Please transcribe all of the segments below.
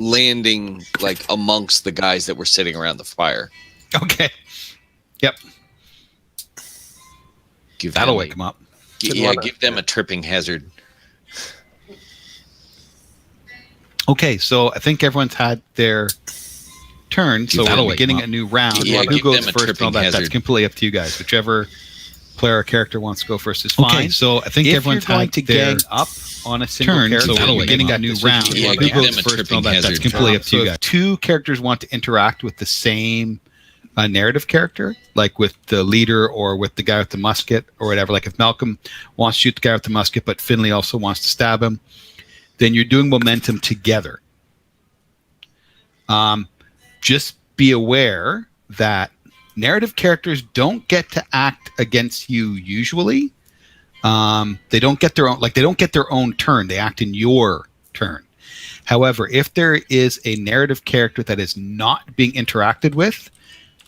landing like amongst the guys that were sitting around the fire. Okay. Yep. That'll wake them up. Give them a tripping hazard. Okay, so I think everyone's had their turn, so we're beginning a new round. Who goes first and all that, that's completely up to you guys. Whichever player or character wants to go first is fine. Okay, so I think everyone's had to gang up on a single turn, so we're beginning a new round. Who goes first and all that, that's completely up to you guys. If two characters want to interact with the same narrative character, like with the leader or with the guy with the musket or whatever, like if Malcolm wants to shoot the guy with the musket, but Finley also wants to stab him, then you're doing momentum together. Just be aware that narrative characters don't get to act against you usually. They don't get their own turn. They act in your turn. However, if there is a narrative character that is not being interacted with,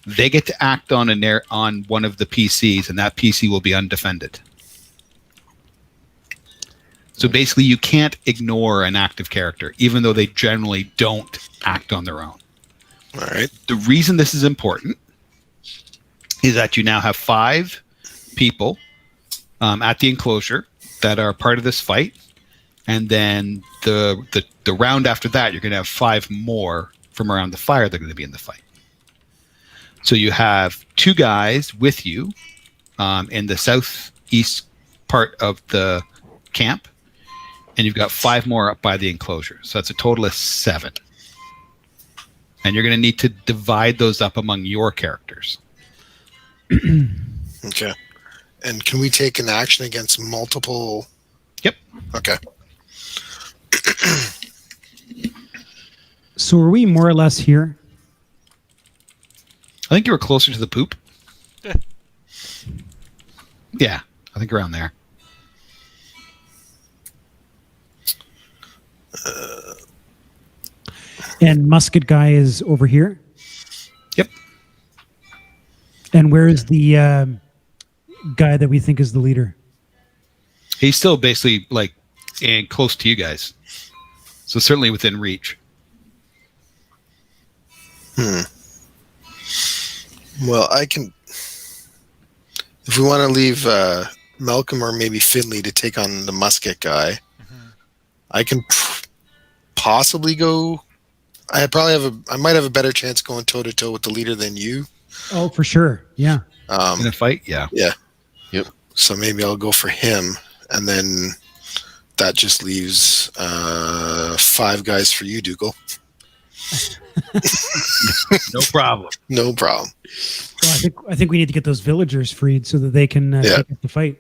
they get to act on on one of the PCs, and that PC will be undefended. So basically, you can't ignore an active character, even though they generally don't act on their own. All right. The reason this is important is that you now have 5 people at the enclosure that are part of this fight, and then the round after that, you're going to have 5 more from around the fire that are going to be in the fight. So you have 2 guys with you in the southeast part of the camp, and you've got 5 more up by the enclosure. So that's a total of 7. And you're going to need to divide those up among your characters. Okay. And can we take an action against multiple? Yep. Okay. So are we more or less here? I think you were closer to the poop. Yeah, I think around there. And musket guy is over here? Yep. And where is the guy that we think is the leader? He's still basically like close to you guys. So certainly within reach. Well, I can... If we want to leave Malcolm or maybe Finley to take on the musket guy, I can possibly go... I might have a better chance going toe-to-toe with the leader than you. Oh, for sure. Yeah. In a fight? Yeah. Yeah. Yep. So maybe I'll go for him, and then that just leaves 5 guys for you, Dougal. No problem. No problem. Well, I think we need to get those villagers freed so that they can take up the fight.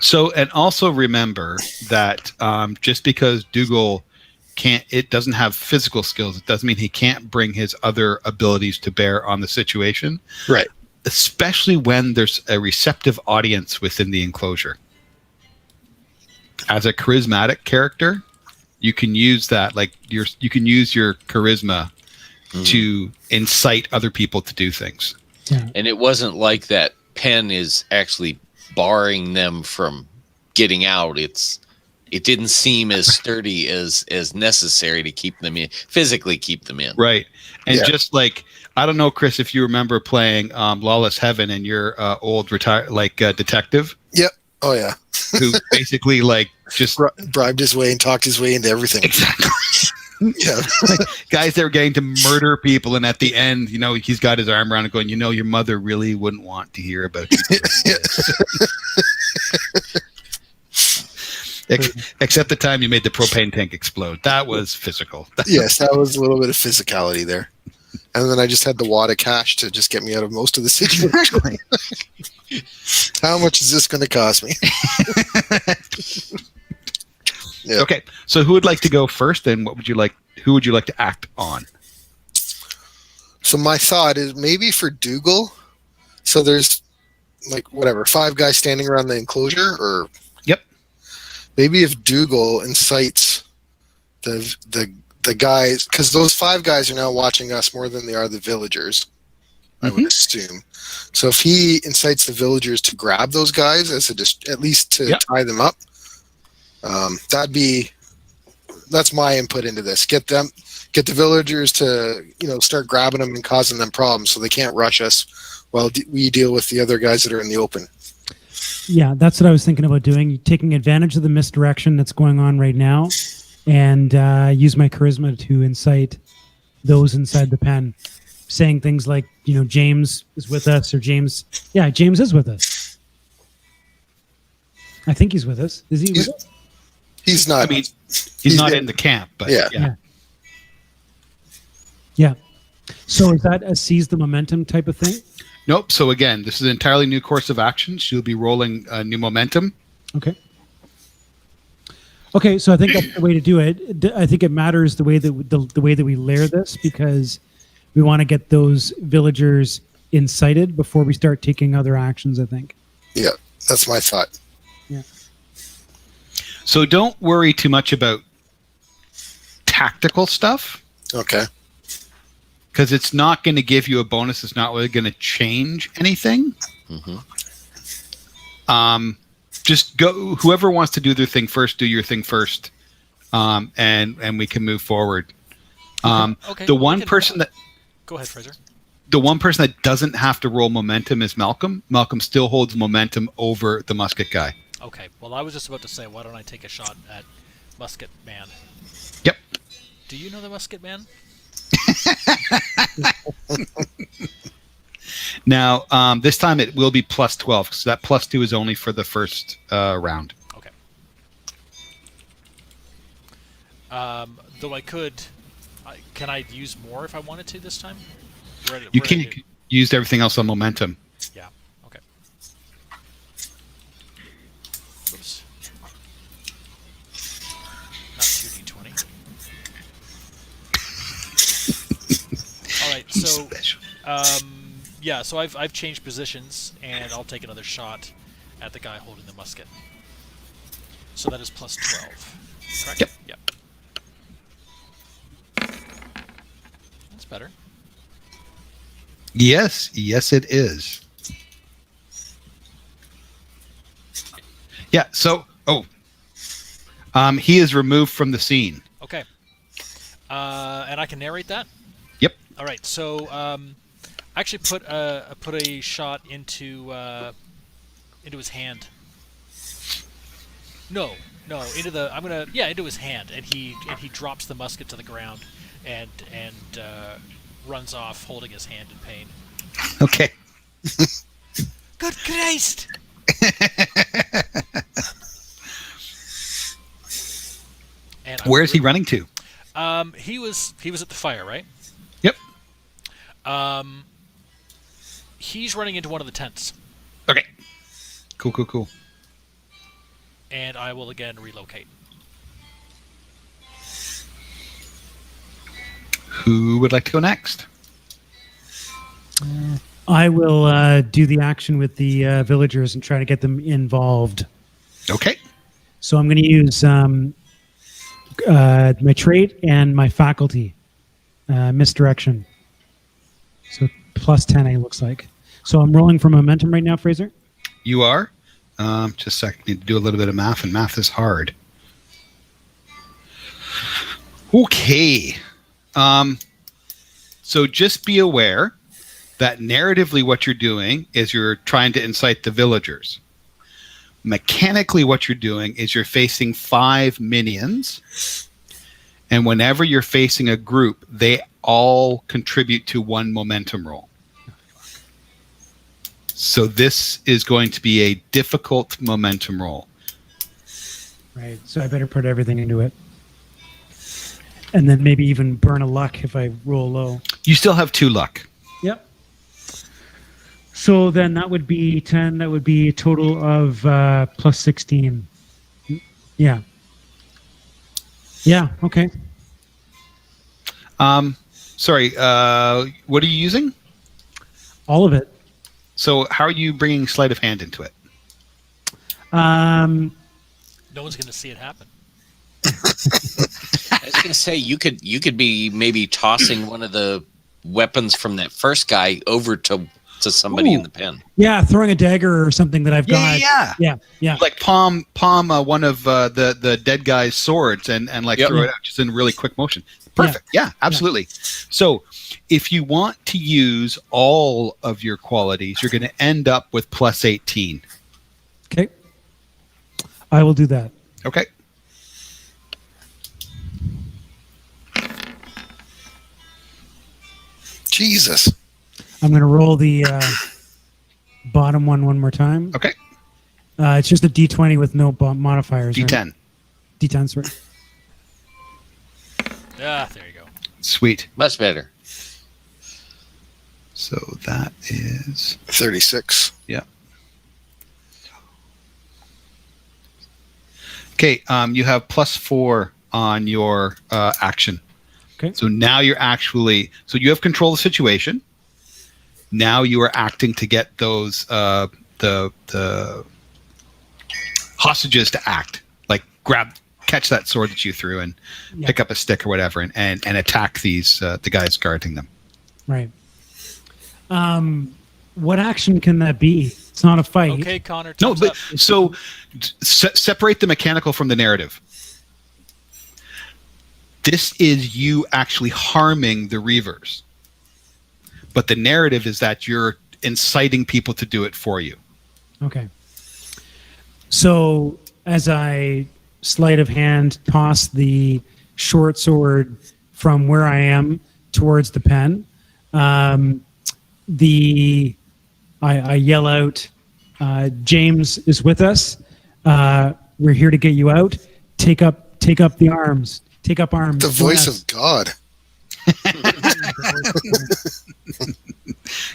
So, and also remember that just because Dougal doesn't have physical skills, it doesn't mean he can't bring his other abilities to bear on the situation. Right. Especially when there's a receptive audience within the enclosure. As a charismatic character, you can use that, like you can use your charisma to incite other people to do things. Yeah. And it wasn't like that pen is actually barring them from getting out. It didn't seem as sturdy as necessary to keep them in, physically keep them in. Right. And just like, I don't know, Chris, if you remember playing Lawless Heaven and your old detective. Yep. Oh, yeah. Who basically like just bribed his way and talked his way into everything. Exactly. Yeah. Like, guys that were getting to murder people, and at the end, he's got his arm around and going, your mother really wouldn't want to hear about you doing this. Except the time you made the propane tank explode. That was physical. Yes, that was a little bit of physicality there. And then I just had the wad of cash to just get me out of most of the situation. How much is this going to cost me? Yeah. Okay, so who would like to go first, and who would you like to act on? So my thought is maybe for Dougal. So there's 5 guys standing around the enclosure, or maybe if Dougal incites the guys, because those 5 guys are now watching us more than they are the villagers, I would assume. So if he incites the villagers to grab those guys, at least to tie them up, that'd be that's my input into this. Get the villagers to start grabbing them and causing them problems so they can't rush us while we deal with the other guys that are in the open. Yeah, that's what I was thinking about doing. Taking advantage of the misdirection that's going on right now, and use my charisma to incite those inside the pen, saying things like, James is with us, or James is with us. I think he's with us. Is he with us? He's not. I mean, he's not in the camp, but yeah. Yeah. So is that a seize the momentum type of thing? Nope. So again, this is an entirely new course of action. She'll be rolling new momentum. Okay. Okay, so I think that's the way to do it. I think it matters the way that the way that we layer this, because we want to get those villagers incited before we start taking other actions, I think. Yeah, that's my thought. Yeah. So don't worry too much about tactical stuff. Okay. Because it's not going to give you a bonus. It's not really going to change anything. Mm-hmm. Just go. Whoever wants to do their thing first, do your thing first, and we can move forward. Okay. The one person that go ahead, Fraser. The one person that doesn't have to roll momentum is Malcolm. Malcolm still holds momentum over the musket guy. Okay. Well, I was just about to say, why don't I take a shot at Musket Man? Yep. Do you know the Musket Man? Now, this time it will be plus 12, so that plus 2 is only for the first round. Okay. Though I could, can I use more if I wanted to this time? You can use everything else on momentum. Yeah. Okay. Oops. Not 2d20. All right. So, yeah. So I've changed positions, and I'll take another shot at the guy holding the musket. So that is plus 12. Correct? Yep. That's better. Yes, it is. Yeah. So, he is removed from the scene. Okay. And I can narrate that. Yep. All right. So, I actually put a shot into his hand. No, into his hand, and he drops the musket to the ground, and runs off holding his hand in pain. Okay. Good Christ! And where is he running to? He was at the fire, right? Yep. He's running into one of the tents. Okay. Cool. And I will again relocate. Who would like to go next? I will do the action with the villagers and try to get them involved. Okay. So I'm going to use my trait and my faculty, misdirection. So plus 10, it looks like. So I'm rolling for momentum right now, Fraser? You are? Just a second. Need to do a little bit of math, and math is hard. Okay. So just be aware that narratively what you're doing is you're trying to incite the villagers. Mechanically what you're doing is you're facing 5 minions, and whenever you're facing a group, they all contribute to 1 momentum roll. So this is going to be a difficult momentum roll. Right. So I better put everything into it. And then maybe even burn a luck if I roll low. You still have 2 luck. Yep. So then that would be 10. That would be a total of plus 16. Yeah. Yeah. Okay. Sorry. What are you using? All of it. So how are you bringing sleight of hand into it? No one's going to see it happen. I was going to say you could be maybe tossing one of the weapons from that first guy over to to somebody in Ooh. the pen. Yeah, throwing a dagger or something that I've got. Yeah. Like palm one of the dead guy's swords and like Yep. throw it out just in really quick motion. Perfect. Yeah, absolutely. So if you want to use all of your qualities, you're going to end up with plus 18. Okay. I will do that. Okay. Jesus. I'm going to roll the bottom one more time. Okay. It's just a D20 with no modifiers. D10. Right? D10, sorry. Ah, there you go. Sweet. Much better. So that is 36. yeah. Okay. You have +4 on your action. Okay. So now you're actually you have control of the situation. Now you are acting to get those the hostages to act. Like catch that sword that you threw and pick up a stick or whatever and attack these the guys guarding them. Right. What action can that be? It's not a fight. Okay, Connor. No, Time's but up. so separate the mechanical from the narrative. This is you actually harming the Reavers. But the narrative is that you're inciting people to do it for you. Okay. So as I sleight of hand toss the short sword from where I am towards the pen, I yell out, James is with us. We're here to get you out. Take up the arms. Take up arms. The voice of God.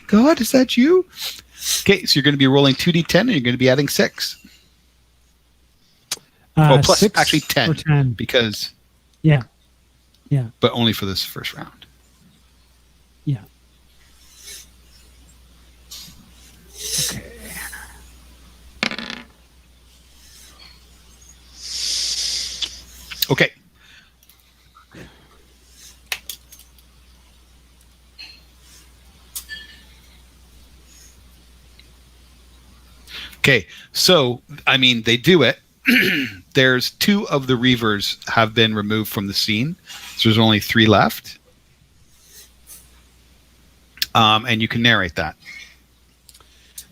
God, is that you? Okay, so you're going to be rolling 2d10 and you're going to be adding 6. Plus 6 actually 10, or 10. because Yeah. but only for this first round. Yeah. Okay. Okay. Okay, so I mean, they do it. There's 2 of the Reavers have been removed from the scene, so there's only 3 left. And you can narrate that.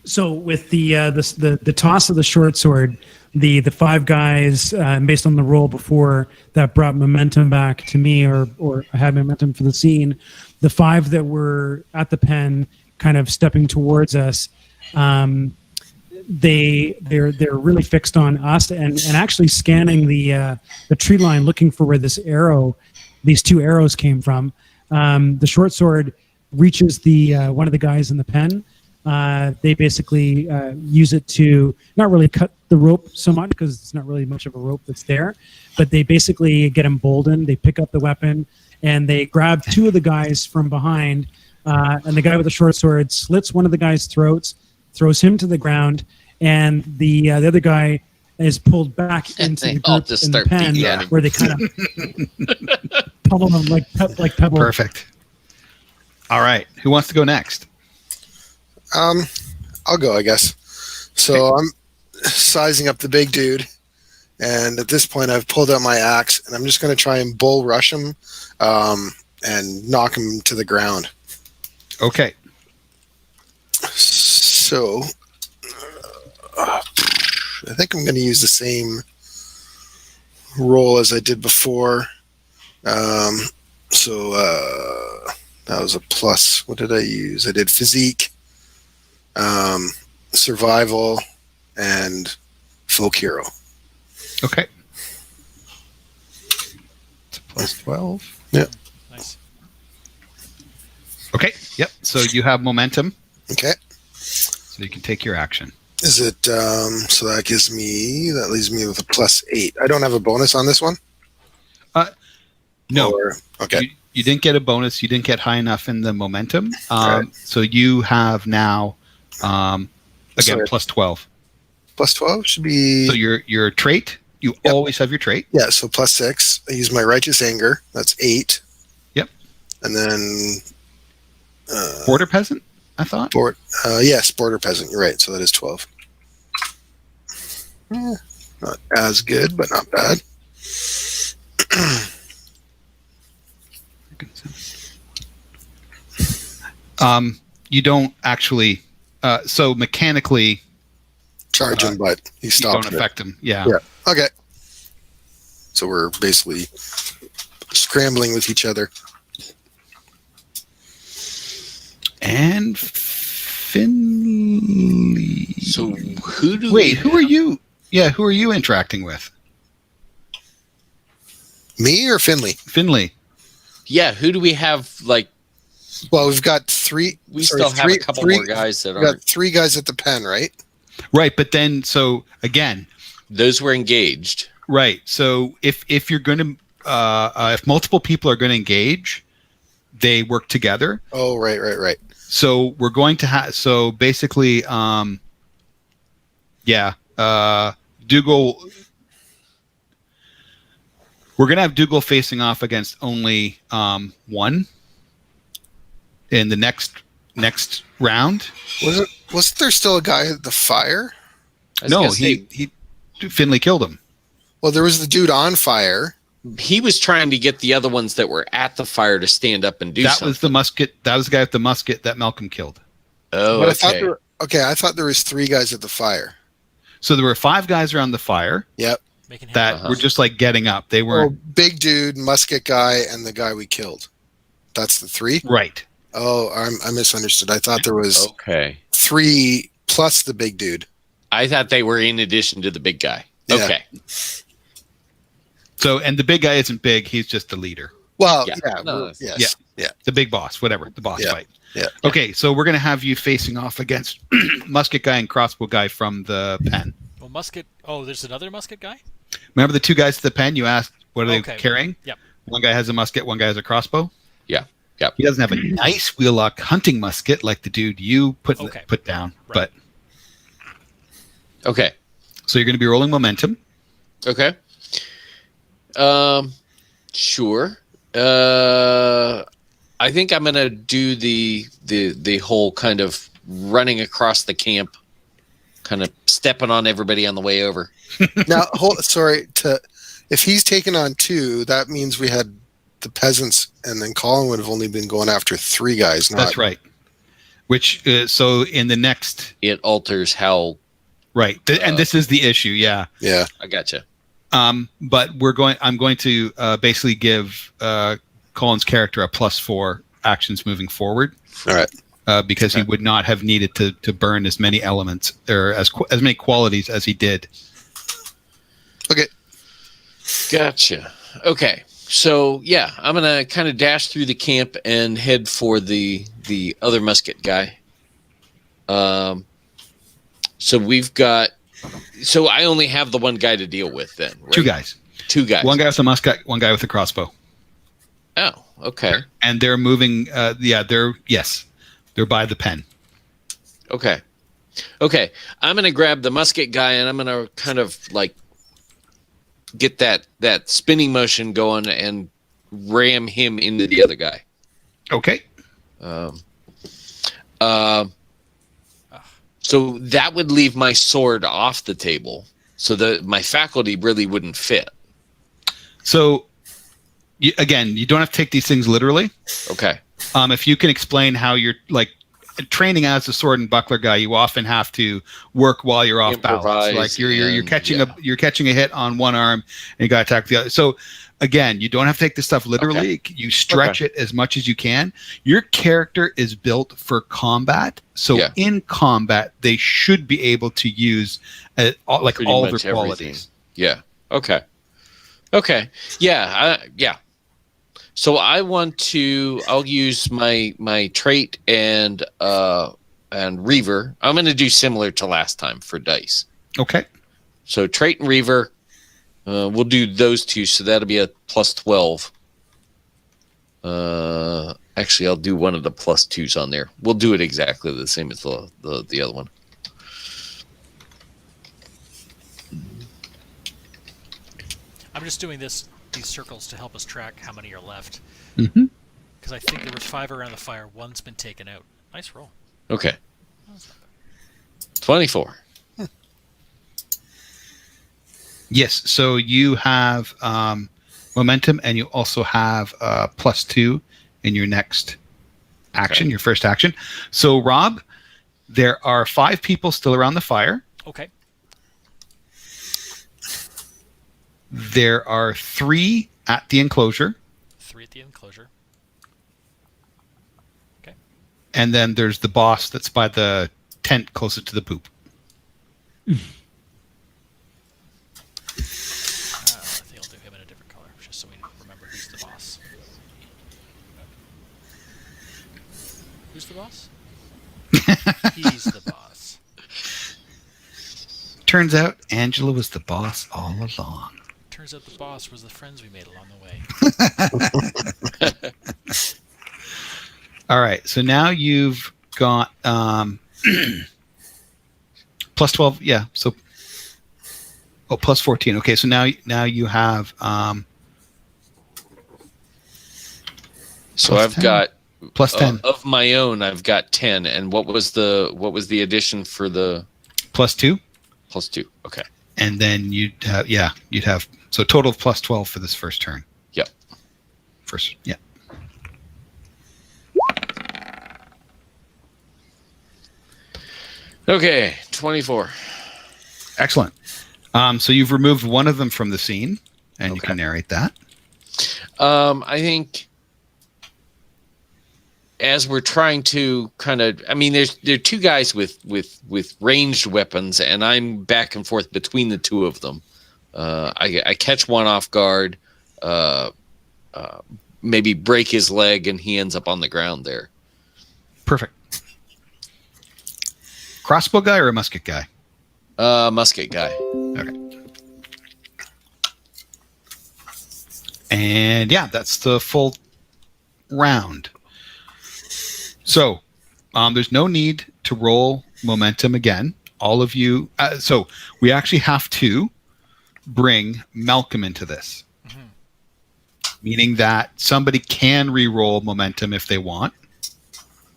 So with the toss of the short sword, the 5 guys, based on the roll before, that brought momentum back to me, or had momentum for the scene, the 5 that were at the pen, kind of stepping towards us, they're really fixed on us and actually scanning the tree line, looking for where these 2 arrows came from. The short sword reaches one of the guys in the pen. They basically use it to not really cut the rope so much, because it's not really much of a rope that's there, but they basically get emboldened. They pick up the weapon and they grab 2 of the guys from behind, and the guy with the short sword slits one of the guy's throats, throws him to the ground, and the other guy is pulled back into the all group just in the start pen, beating at him. where they kind of pummel them like pebbles. Perfect. All right, who wants to go next? I'll go, I guess. So I'm sizing up the big dude, and at this point I've pulled out my axe, and I'm just going to try and bull rush him and knock him to the ground. Okay. So I think I'm going to use the same roll as I did before. So that was a plus. What did I use? I did physique, survival, and folk hero. Okay. It's a plus 12. Yeah. Nice. Okay. Yep. So you have momentum, Okay. so you can take your action. Is it so that leaves me with a +8. I don't have a bonus on this one? No. Okay. You didn't get a bonus. You didn't get high enough in the momentum. Right. So you have now, again, Sorry. plus 12. +12 should be. So your trait, you Yep. always have your trait. Yeah, so +6. I use my righteous anger. That's 8. Yep. And then Border peasant? I thought. Yes, border peasant. You're right. So that is 12. Not as good, but not bad. You don't actually. So mechanically, Charge him, but he you stopped. don't affect him. Yeah. Yeah. Okay. So we're basically scrambling with each other. And Finley. So who do Wait, who are you? Yeah, who are you interacting with? Me or Finley? Finley. Yeah, who do we have? Like, Well, we've got three. we still have a couple more guys that We've got aren't. 3 guys at the pen, right? Right, but then so again, Those were engaged. right. So if you're going to if multiple people are going to engage, they work together. Oh, right. So we're going to have so basically Dougal. We're going to have Dougal facing off against only one in the next round. Wasn't there still a guy at the fire? I was No, gonna say, he Finley killed him. Well, there was the dude on fire. he was trying to get the other ones that were at the fire to stand up and do That something. was the musket. That was the guy with the musket that Malcolm killed. Oh, But okay. I thought there was 3 guys at the fire. So there were 5 guys around the fire Yep. Making that Uh-huh. were just like getting up. They Oh, weren't big dude, musket guy, and the guy we killed. That's the 3? right. Oh, I misunderstood. I thought there was Okay. 3 plus the big dude. I thought they were in addition to the big guy. Yeah. Okay. So and the big guy isn't big. He's just the leader, Well, Yeah. yeah. No, Yes. Yeah. the big boss, whatever the boss Yeah. fight. Yeah. Okay, so we're gonna have you facing off against musket guy and crossbow guy from the pen. Well, musket. Oh, there's another musket guy. Remember the 2 guys at the pen? You asked what are they Okay. carrying? Yep. One guy has a musket. One guy has a crossbow. Yeah. Yep. He doesn't have a nice wheellock hunting musket like the dude you put down. Right. But Okay. so you're going to be rolling momentum. Okay. Sure. I think I'm gonna do the whole kind of running across the camp, kind of stepping on everybody on the way over. Now, if he's taken on 2, that means we had the peasants, and then Colin would have only been going after 3 guys. That's right. Which so in the next It alters how. right, and this is the issue. Yeah. Yeah. I gotcha. But I'm going to basically give Colin's character a +4 actions moving forward. All right. Because he would not have needed to burn as many elements or as many qualities as he did. Okay. Gotcha. Okay. So yeah, I'm gonna kind of dash through the camp and head for the other musket guy. So we've got. So I only have the one guy to deal with then. Right? 2 guys. 2 guys. One guy with a musket. One guy with a crossbow. Oh, okay. And they're moving. They're by the pen. Okay. Okay. I'm gonna grab the musket guy and I'm gonna kind of like get that spinning motion going and ram him into the other guy. Okay. So that would leave my sword off the table, so that my faculty really wouldn't fit. So, you don't have to take these things literally. Okay. If you can explain how you're like training as a sword and buckler guy, you often have to work while you're off balance. Improvise Like you're and- catching yeah. you're catching a hit on one arm and you got to attack the other. So again, you don't have to take this stuff literally. You stretch it as much as you can. Your character is built for combat, so Yeah. in combat they should be able to use Pretty all their much qualities. Yeah. Okay. Okay. Yeah. Yeah. So I'll use my trait and Reaver. I'm going to do similar to last time for dice. Okay. So trait and Reaver, we'll do those 2. So that'll be a +12. Actually, I'll do one of the +2s on there. We'll do it exactly the same as the other one. I'm just doing these circles to help us track how many are left. Mm-hmm. Because I think there was 5 around the fire. One's been taken out. Nice roll. Okay. 24. Yes. So you have momentum, and you also have +2 in your next action, your first action. So, Rob, there are 5 people still around the fire. Okay. There are 3 at the enclosure. 3 at the enclosure. Okay. And then there's the boss that's by the tent closest to the poop. I think I'll do him in a different color, just so we remember who's the boss. Who's the boss? He's the boss. Turns out Angela was the boss all along. Turns out the boss was the friends we made along the way. All right. So now you've got +12. Yeah. So +14. Okay. So now you have So I've 10. got +10. of my own. I've got 10. And what was the addition for the +2. +2? Okay. And then you'd have so total of +12 for this first turn. Yep. First. Yeah. Okay. 24. Excellent. So you've removed one of them from the scene, and you can narrate that. I think as we're trying to kind of, I mean, there are 2 guys with ranged weapons, and I'm back and forth between the 2 of them. I catch one off guard, maybe break his leg, and he ends up on the ground there. Perfect. Crossbow guy or a musket guy? Musket guy. Okay. And yeah, that's the full round. So there's no need to roll momentum again. All of you. So we actually have to bring Malcolm into this, meaning that somebody can re-roll momentum if they want.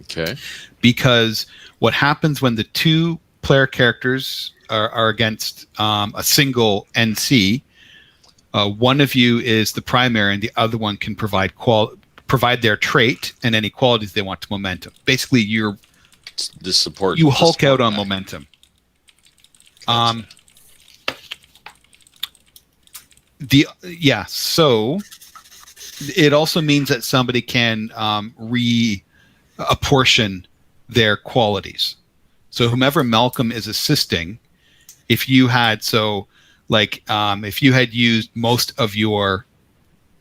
Okay. Because what happens when the 2 player characters are against a single NC, one of you is the primary, and the other one can provide their trait and any qualities they want to momentum. Basically, The support. you hulk out on momentum. Gotcha. So it also means that somebody can apportion their qualities. So whomever Malcolm is assisting, if you had if you had used most of your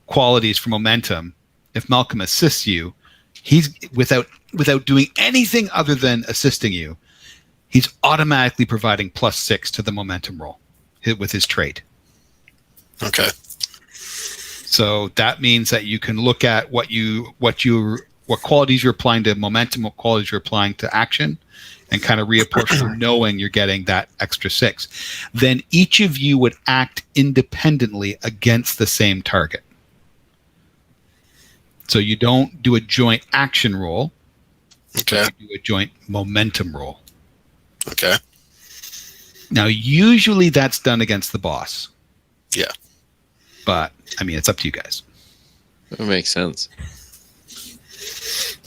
qualities for momentum, if Malcolm assists you, he's without doing anything other than assisting you, he's automatically providing +6 to the momentum roll with his trait. Okay. So that means that you can look at what qualities you're applying to momentum, what qualities you're applying to action, and kind of reapportion, knowing you're getting that extra 6. Then each of you would act independently against the same target. So you don't do a joint action roll. Okay. You do a joint momentum roll. Okay. Now, usually that's done against the boss. Yeah. But, I mean, it's up to you guys. That makes sense.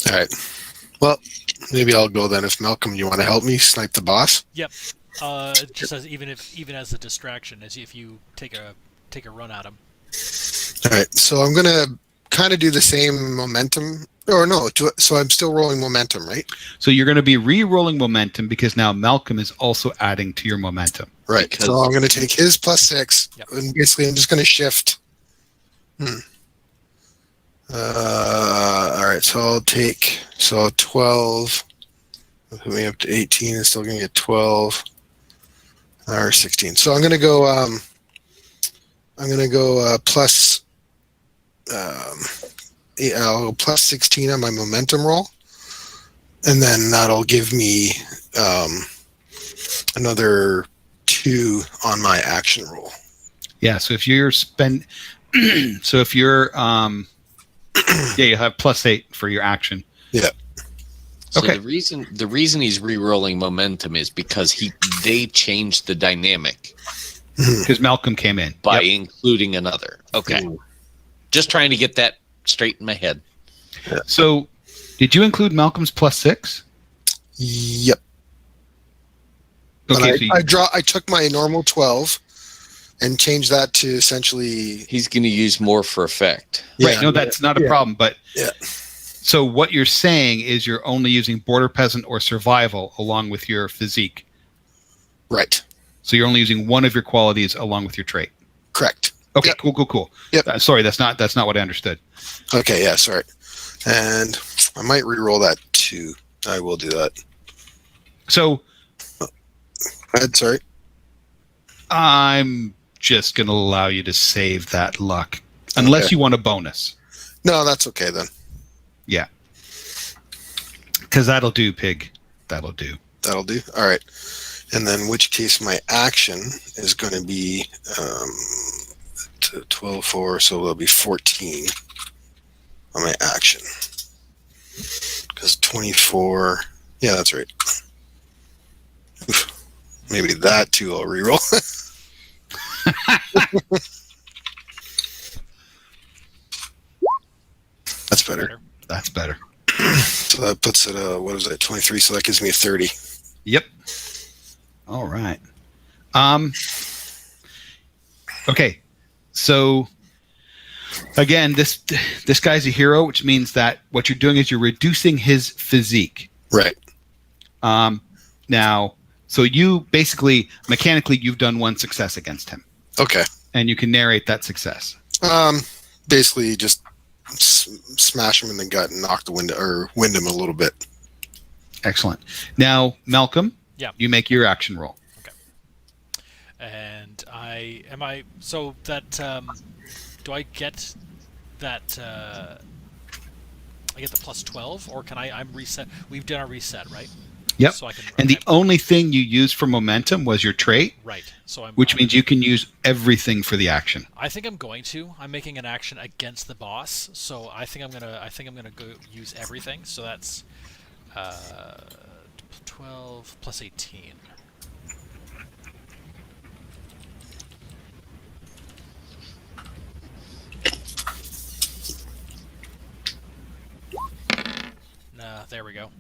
All right. Well, maybe I'll go then. If Malcolm, you want to help me snipe the boss? Yep. Just as even as a distraction, as if you take a run at him. All right. So I'm gonna kind of do the same momentum, or no? So I'm still rolling momentum, right? So you're going to be re-rolling momentum because now Malcolm is also adding to your momentum. Right. So I'm going to take his +6, and basically I'm just going to shift. All right. So I'll take 12. Put me up to 18. It's still going to get 12 or 16. So I'm going to go. Plus. I'll go +16 on my momentum roll, and then that'll give me another 2 on my action roll. Yeah. So if you're you have +8 for your action. Yeah. So Okay. the reason he's re-rolling momentum is because they changed the dynamic Because Malcolm came in. by Yep. including another. Okay. Just trying to get that straight in my head. So, did you include Malcolm's +6? Yep. Okay, And I took my normal 12 and changed that to essentially. He's going to use more for effect. right. Yeah, No, that's not a problem. But Yeah. so what you're saying is you're only using border peasant or survival along with your physique. Right. So you're only using one of your qualities along with your trait. Correct. Okay. Yep. Cool. Yep. Sorry, that's not what I understood. Okay. Yeah. Sorry. And I might re-roll that too. I will do that. So Sorry. I'm just going to allow you to save that luck, unless Okay. you want a bonus. No, that's okay then. Yeah. Because that'll do, pig. That'll do. That'll do. All right. And then, in which case, my action is going to be 12, 4, so it'll be 14 on my action. Because 24, yeah, that's right. Oof. Maybe that too I'll reroll. That's better. That's better. So that puts it, what is that, 23, so that gives me a 30. Yep. All right. Okay. So again, this guy's a hero, which means that what you're doing is you're reducing his physique. Right. Now, so you basically mechanically you've done one success against him, Okay. and you can narrate that success. Basically just smash him in the gut and knock the wind him a little bit. Excellent. Now, Malcolm, Yeah. you make your action roll. And so that do I get that I get the +12, or can I'm reset? We've done a reset, right? Yep. So I can, And the only thing you used for momentum was your trait, right. So which means you can use everything for the action. I think I'm going to. I'm making an action against the boss, so I think I'm gonna go use everything. So that's 12 plus 18. There we go.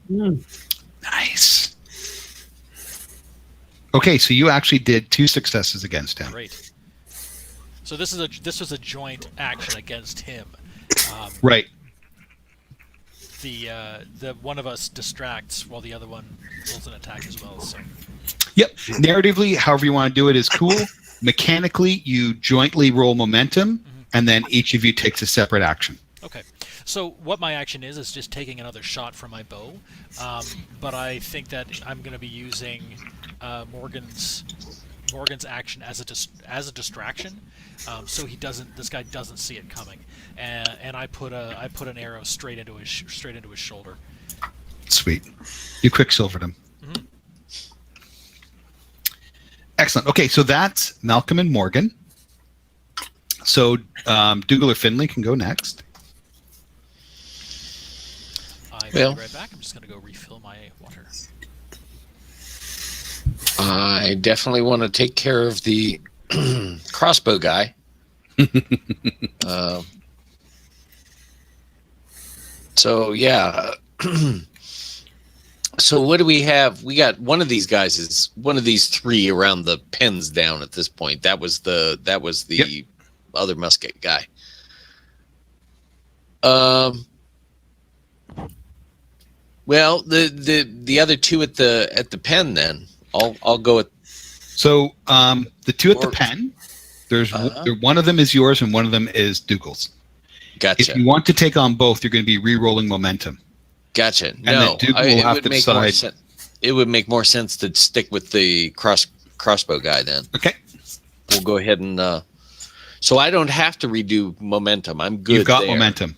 Nice. Okay, so you actually did 2 successes against him. Great. So this was a joint action against him. Right. The one of us distracts while the other one rolls an attack as well. So. Yep. Narratively, however you want to do it is cool. Mechanically, you jointly roll momentum, and then each of you takes a separate action. Okay. So what my action is just taking another shot from my bow, but I think that I'm going to be using Morgan's action as a distraction, so this guy doesn't see it coming, and I put an arrow straight into his shoulder. Sweet. You quicksilvered him. Mm-hmm. Excellent. Okay, so that's Malcolm and Morgan. So Dougal or Finley can go next. I'll be right back. I'm just going to go refill my water. I definitely want to take care of the crossbow guy. So yeah. So what do we have? We got one of these guys is one of these 3 around the pens down at this point. That was the Yep. other musket guy. Well, the other 2 at the pen then. I'll go with. So the 2 at the pen, there's one of them is yours and one of them is Dougal's. Gotcha. If you want to take on both, you're going to be re-rolling momentum. Gotcha. then No, Dougal will have to decide. It would make more sense to stick with the crossbow guy then. Okay. We'll go ahead and. So I don't have to redo momentum. I'm good. You've got there. momentum.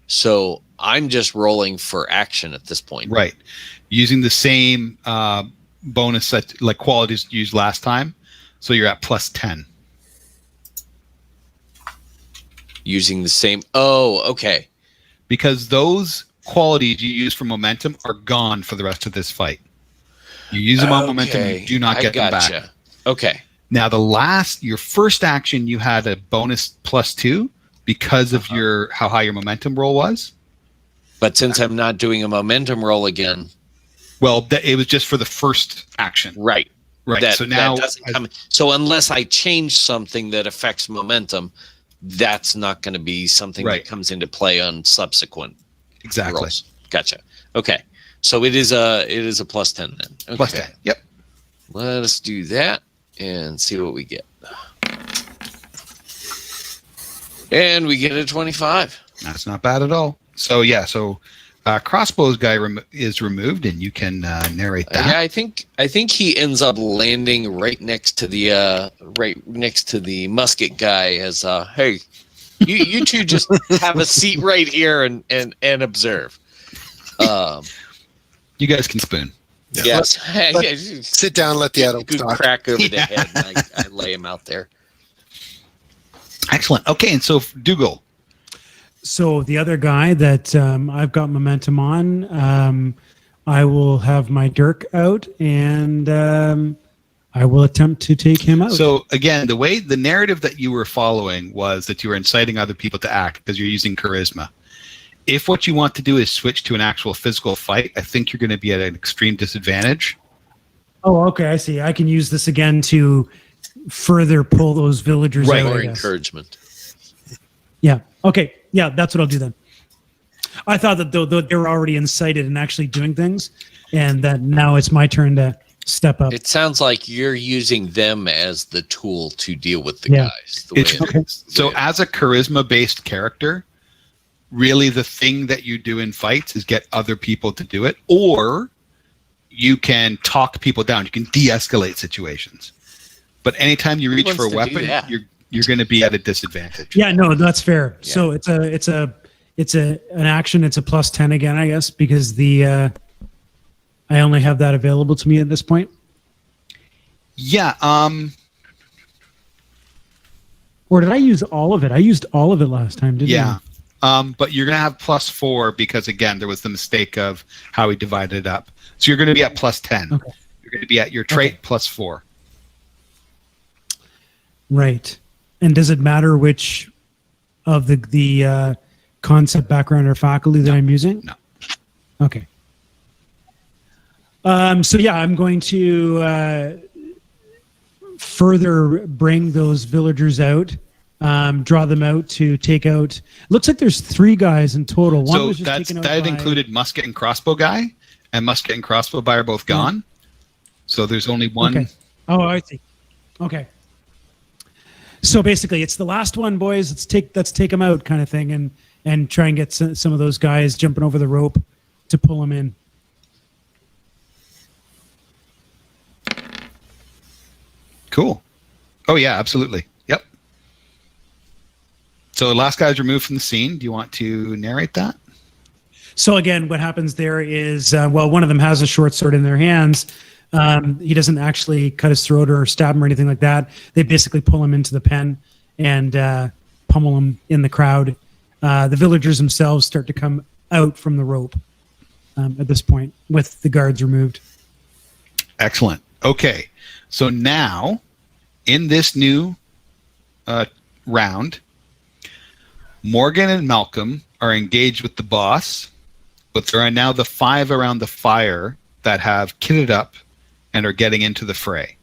So I'm just rolling for action at this point. Right. Using the same bonus set, like qualities used last time. So you're at +10. Using the same. Oh, okay. Because those qualities you use for momentum are gone for the rest of this fight. You use them on momentum, you do not get them back. Okay. Now, your first action, you had a bonus +2 because of how high your momentum roll was. But since I'm not doing a momentum roll again, well, it was just for the first action, right? So now, that doesn't come. So unless I change something that affects momentum, that's not going to be something that comes into play on subsequent rolls. Gotcha. Okay, so it is a +10 then. Okay. +10. Yep. Let us do that and see what we get. And we get a 25. That's not bad at all. So yeah, crossbows guy is removed, and you can narrate that. Yeah, I think he ends up landing right next to the musket guy. As hey, you two just have a seat right here and observe. You guys can spoon. Yes, sit down. Let the adults good talk. crack over the head. And I lay him out there. Excellent. Okay, and so Dougal. So the other guy that I've got momentum on, I will have my dirk out, and I will attempt to take him out. So again, the narrative that you were following was that you were inciting other people to act because you're using charisma. If what you want to do is switch to an actual physical fight, I think you're going to be at an extreme disadvantage. Oh, okay, I see. I can use this again to further pull those villagers out. Or encouragement. Yeah. Okay. Yeah, that's what I'll do then. I thought that they were already incited and actually doing things, and that now it's my turn to step up. It sounds like you're using them as the tool to deal with the guys. So as a charisma-based character, really the thing that you do in fights is get other people to do it, or you can talk people down. You can de-escalate situations. But anytime you reach for a weapon, you're going to be at a disadvantage. Yeah, no, that's fair. Yeah. So it's an action. It's a +10 again, I guess, because I only have that available to me at this point. Yeah. Or did I use all of it? I used all of it last time, didn't I? Yeah. But you're going to have +4 because, again, there was the mistake of how we divided it up. So you're going to be at +10. Okay. You're going to be at your trait +4. Right. And does it matter which of the concept, background, or faculty that I'm using? No. Okay. So yeah, I'm going to further bring those villagers out, draw them out to take out. Looks like there's 3 guys in total. One was just taken out that included musket and crossbow guy, and musket and crossbow guy are both gone. So there's only one. Okay. Oh, I see. Okay. So basically, it's the last one, boys. Let's take them out, kind of thing, and try and get some of those guys jumping over the rope to pull them in. Cool. Oh yeah, absolutely. Yep. So the last guy's removed from the scene. Do you want to narrate that? So again, what happens there is, one of them has a short sword in their hands. He doesn't actually cut his throat or stab him or anything like that. They basically pull him into the pen and pummel him in the crowd. The villagers themselves start to come out from the rope at this point with the guards removed. Excellent. Okay. So now, in this new round, Morgan and Malcolm are engaged with the boss, but there are now the 5 around the fire that have kitted up and are getting into the fray.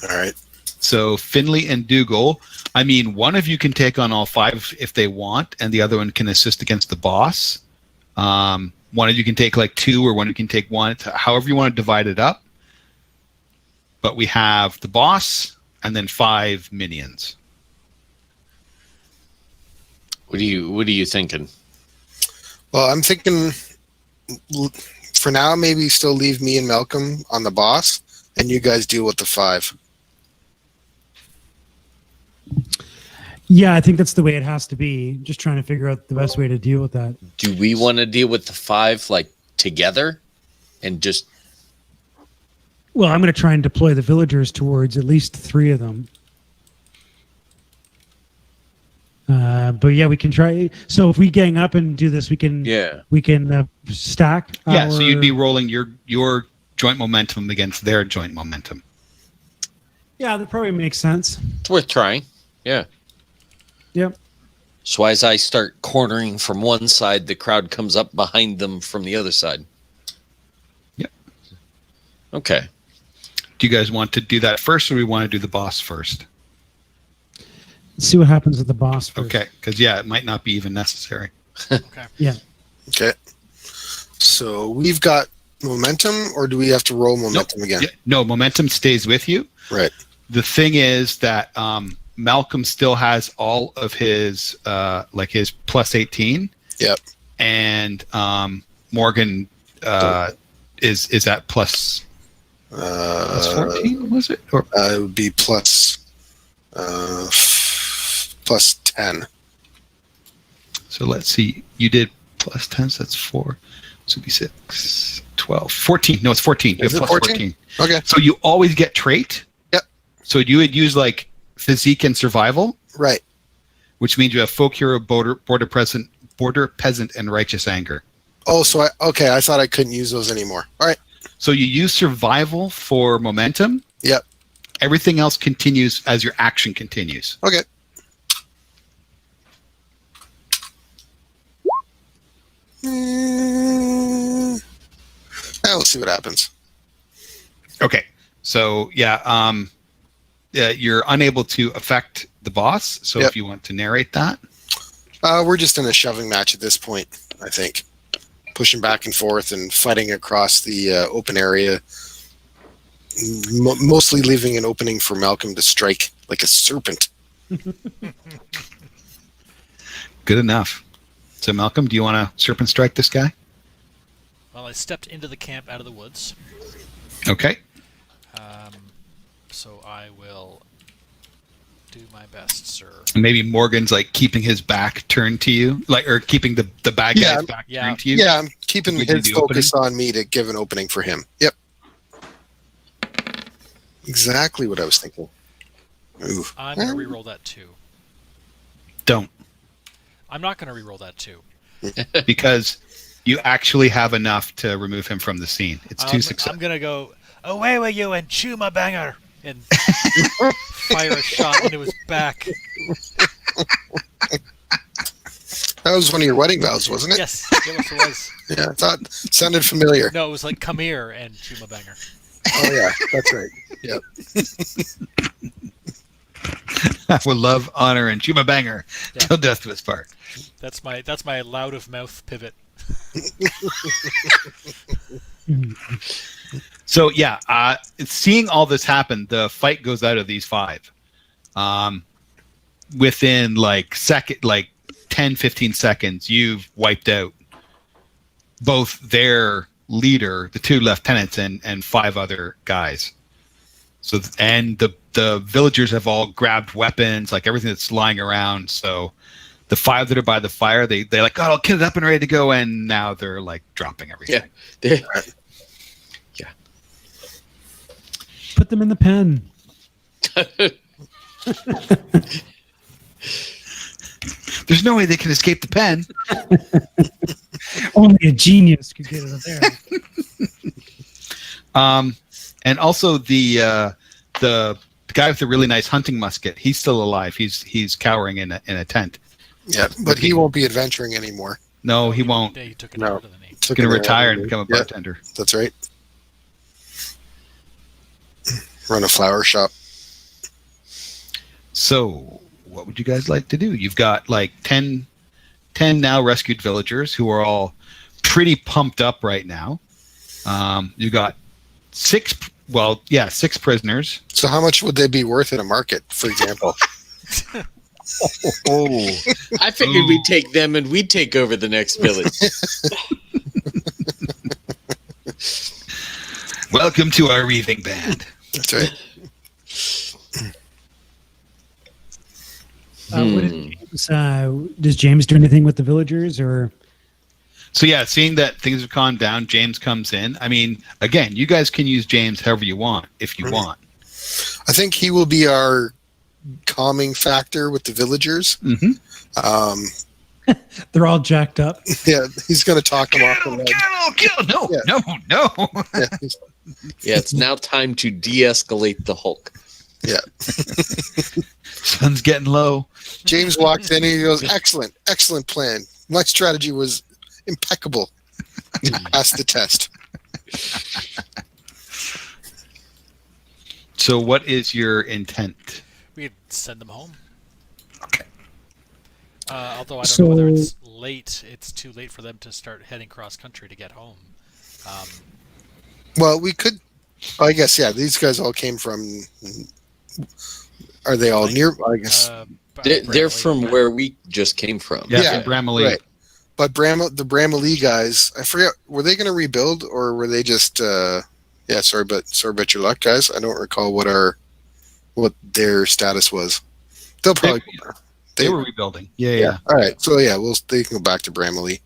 All right. So Finley and Dougal, I mean, one of you can take on all 5 if they want, and the other one can assist against the boss. One of you can take like 2, or one of you can take 1. However you want to divide it up. But we have the boss and then 5 minions. What are you thinking? Well, I'm thinking for now, maybe still leave me and Malcolm on the boss, and you guys deal with the 5. Yeah, I think that's the way it has to be. Just trying to figure out the best way to deal with that. Do we want to deal with the 5 like together and just? Well, I'm going to try and deploy the villagers towards at least 3 of them. But yeah, we can try. So if we gang up and do this, we can stack. Yeah, so you'd be rolling your joint momentum against their joint momentum. Yeah, that probably makes sense. It's worth trying. Yeah. Yep. So as I start cornering from one side, the crowd comes up behind them from the other side. Yep. Okay. Do you guys want to do that first, or do we want to do the boss first? Let's see what happens with the boss first. Okay, because it might not be even necessary. Okay. Yeah. Okay. So we've got momentum, or do we have to roll momentum again? Yeah, no, momentum stays with you. Right. The thing is that Malcolm still has all of his his plus 18. Yep. And Morgan is at plus 14, was it? Or it would be plus 10. So let's see. You did plus 10, so that's 4. So it'd be 6, 12, 14. No, it's 14. You Is have it plus 14? 14. Okay. So you always get trait. Yep. So you would use like physique and survival, Right. which means you have folk hero, border peasant, and righteous anger. Oh, so I thought I couldn't use those anymore. All right. So you use survival for momentum. Yep. Everything else continues as your action continues. Okay. We'll see what happens. Okay. So you're unable to affect the boss. So Yep. if you want to narrate that. We're just in a shoving match at this point, I think. Pushing back and forth and fighting across the open area. Mostly leaving an opening for Malcolm to strike like a serpent. Good enough. So Malcolm, do you want to serpent strike this guy? Well, I stepped into the camp out of the woods. Okay. So I will do my best, sir. Maybe Morgan's like keeping his back turned to you, or keeping the bad guy's back turned to you. Yeah, I'm keeping We do his the focus on me to give an opening for him. Yep. Exactly what I was thinking. Ooh. I'm going to reroll that 2. Don't, I'm not going to reroll that 2. because you actually have enough to remove him from the scene. It's 2 success. I'm going to go, away with you and chew my banger, and fire a shot into his back. That was one of your wedding vows, wasn't it? Yes, it was. Yeah, I thought it sounded familiar. No, it was like, come here and chew my banger. Oh yeah, that's right. Yep. I will love, honor, and chew my banger Yeah. till death do us part. That's my loud of mouth pivot. So seeing all this happen, the fight goes out of these 5. Within like 10, 15 seconds, you've wiped out both their leader, the 2 lieutenants, and 5 other guys. So and the villagers have all grabbed weapons, like everything that's lying around. So the 5 that are by the fire, they like, I'll kit it up and ready to go, and now they're like dropping everything. Yeah. Yeah. Put them in the pen. There's no way they can escape the pen. Only a genius could get it there. And also the guy with the really nice hunting musket, he's still alive. He's cowering in a tent. Yeah, but he won't be adventuring anymore. No, he won't. He took it No. out of the name. He's going to retire and become a bartender. That's right. Run a flower shop. So, what would you guys like to do? You've got like 10 now rescued villagers who are all pretty pumped up right now. You got 6 prisoners. So how much would they be worth in a market, for example? I figured we'd take them and we'd take over the next village. Welcome to our reaving band. That's right. Does James do anything with the villagers, or? So seeing that things have calmed down, James comes in. I mean, again, you guys can use James however you want, if you want. I think he will be our calming factor with the villagers. They're all jacked up. Yeah, he's going to talk them off the ledge. No, Yeah. no. Yeah, he's- Yeah, it's now time to de-escalate the Hulk. yeah. Sun's getting low. James walks in and he goes, excellent plan. My strategy was impeccable. Pass the test. So what is your intent? We could send them home. Okay. Although I don't know whether it's late. It's too late for them to start heading cross country to get home. Well, we could, I guess, yeah, these guys all came from, are they all near, I guess. They're from where we just came from. Yeah, Yeah, in Bramley. right. But the Bramley guys, I forget, were they going to rebuild or were they just, sorry about your luck, guys. I don't recall what their status was. They'll probably, They were rebuilding. Yeah. all right. So yeah, they can go back to Bramley.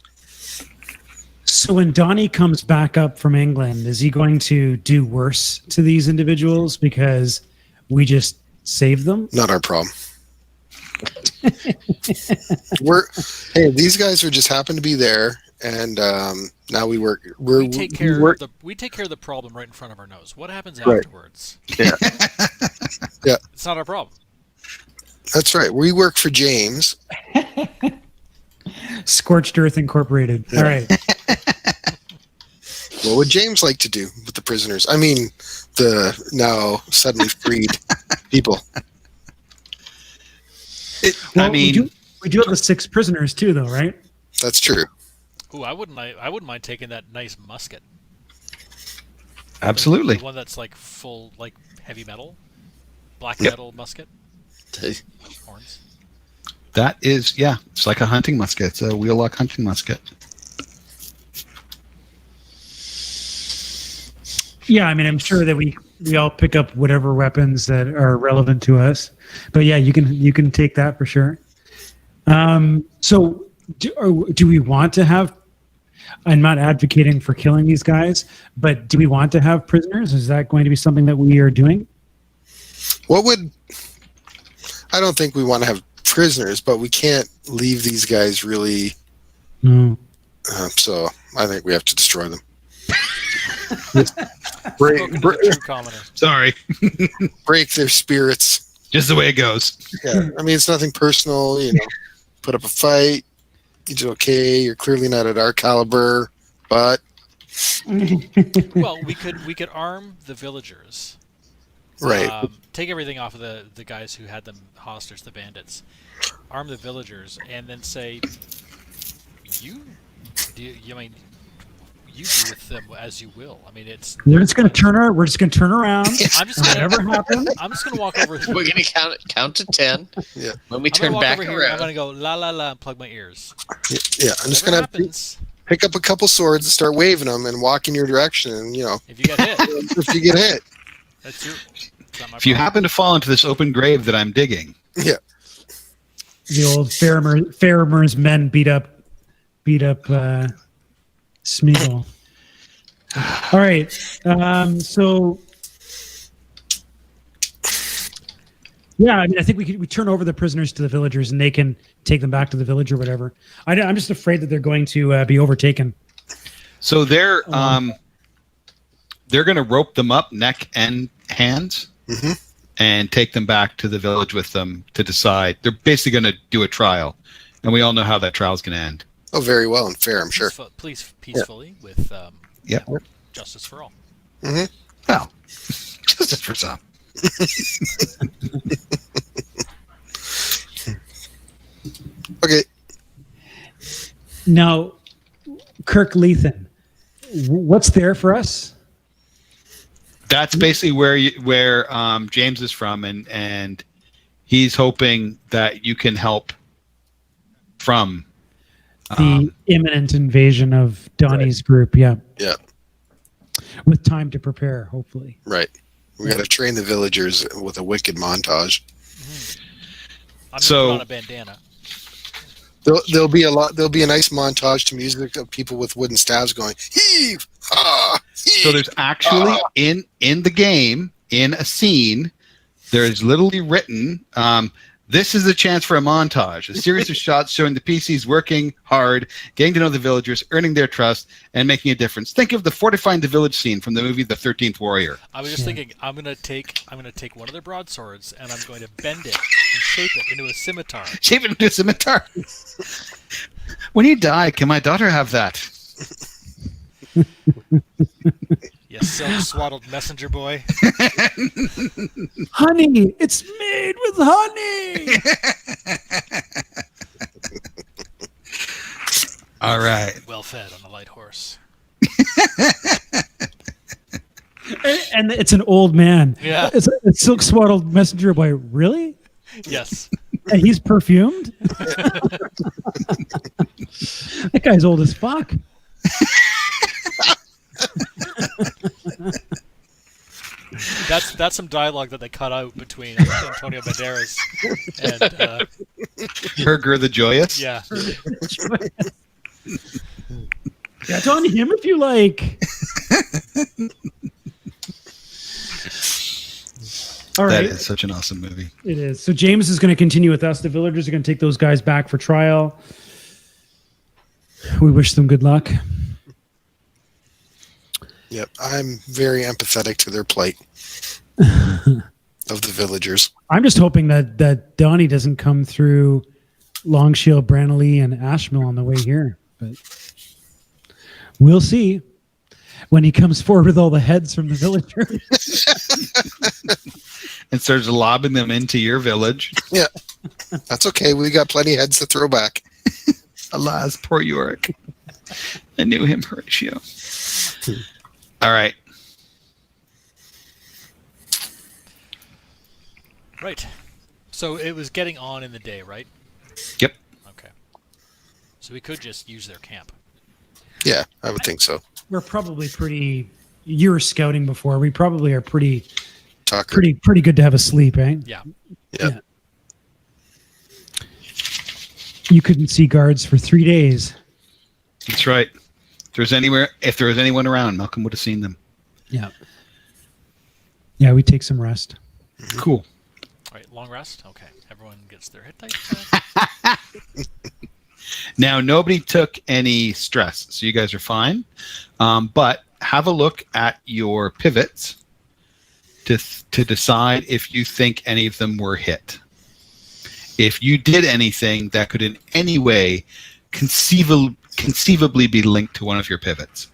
So when Donnie comes back up from England, is he going to do worse to these individuals because we just saved them? Not our problem. These guys are just happen to be there, and now we work. We take care of the problem right in front of our nose. What happens afterwards? Yeah, yeah, It's not our problem. that's right. We work for James. Scorched Earth Incorporated. Yeah. All right. What would James like to do with the prisoners? I mean, the now suddenly freed people. We do have the 6 prisoners too, though, right? That's true. Ooh, I wouldn't mind taking that nice musket. Absolutely. The one that's like full, like heavy metal, black metal musket. Horns. That is, it's like a hunting musket. It's a wheel-lock hunting musket. Yeah, I mean, I'm sure that we all pick up whatever weapons that are relevant to us. But yeah, you can take that for sure. So do we want to have? I'm not advocating for killing these guys, but do we want to have prisoners? Is that going to be something that we are doing? I don't think we want to have prisoners, but we can't leave these guys really. No. So I think we have to destroy them. Spoken of a true commoner. Sorry. Break their spirits. Just the way it goes. Yeah, I mean, it's nothing personal, put up a fight. You do okay. You're clearly not at our caliber, but Well, we could arm the villagers. right. Take everything off of the guys who had them hostage, the bandits. Arm the villagers, and then say, you do with them as you will. I mean, We're just going to turn around. I'm just gonna, Whatever happens. I'm just gonna walk over here. We're gonna count to 10. Yeah. When we I'm turn gonna walk back over here, I'm around, gonna go la la la and plug my ears. Yeah, I'm just Whatever gonna happens, pick up a couple swords and start waving them and walk in your direction. And if you get hit, if you get hit, that's your. It's not my If you problem. happen to fall into this open grave that I'm digging, yeah, The old Faramir's men beat up Smeagol. All right. So yeah, I mean, I think we turn over the prisoners to the villagers, and they can take them back to the village or whatever. I'm just afraid that they're going to be overtaken. so they're going to rope them up, neck and hands, and take them back to the village with them to decide. They're basically going to do a trial, and we all know how that trial is going to end. oh, very well and fair, I'm sure. Please peacefully with Yeah. justice for all. Well, just for some. Okay, Now, Kirk Lethan, what's there for us? That's basically where James is from, and he's hoping that you can help from The imminent invasion of Donnie's group. Yeah. yeah, With time to prepare, hopefully. right. We got to train the villagers with a wicked montage. I'm gonna So- put on a bandana. There'll be a nice montage to music of people with wooden staves going heave, heave. So there's actually in the game, in a scene, there is literally written, this is a chance for a montage, a series of shots showing the PCs working hard, getting to know the villagers, earning their trust, and making a difference. Think of the fortifying the village scene from the movie The 13th Warrior. I was just thinking, I'm gonna take one of their broadswords and I'm going to bend it and shape it into a scimitar. Shape it into a scimitar. When you die, can my daughter have that? You silk-swaddled messenger boy. Honey, it's made with honey. All right. Well fed on a light horse. And it's an old man. Yeah. It's a silk swaddled messenger boy. Really? Yes. And he's perfumed? That guy's old as fuck. That's some dialogue that they cut out between Antonio Banderas and Herger the Joyous? yeah. That's on him if you like. All right. That is such an awesome movie. It is. So James is going to continue with us. The villagers are going to take those guys back for trial. We wish them good luck. Yep, I'm very empathetic to their plight of the villagers. I'm just hoping that Donnie doesn't come through Longshield, Branley, and Ashmill on the way here. But we'll see when he comes forward with all the heads from the villagers. And starts lobbing them into your village. Yeah, that's okay. We got plenty of heads to throw back. Alas, poor Yorick. I knew him, Horatio. All right. Right. So it was getting on in the day, right? Yep. Okay. So we could just use their camp. Yeah, I would think so. We're probably pretty. You were scouting before. We probably are pretty Tucker. pretty good to have a sleep, eh? Yeah. Yeah. You couldn't see guards for 3 days. That's right. If there was anyone around, Malcolm would have seen them. Yeah. Yeah, we take some rest. Cool. All right. Long rest. Okay. Everyone gets their hit dice. Now, nobody took any stress, so you guys are fine. But have a look at your pivots to decide if you think any of them were hit. If you did anything that could in any way conceivably be linked to one of your pivots.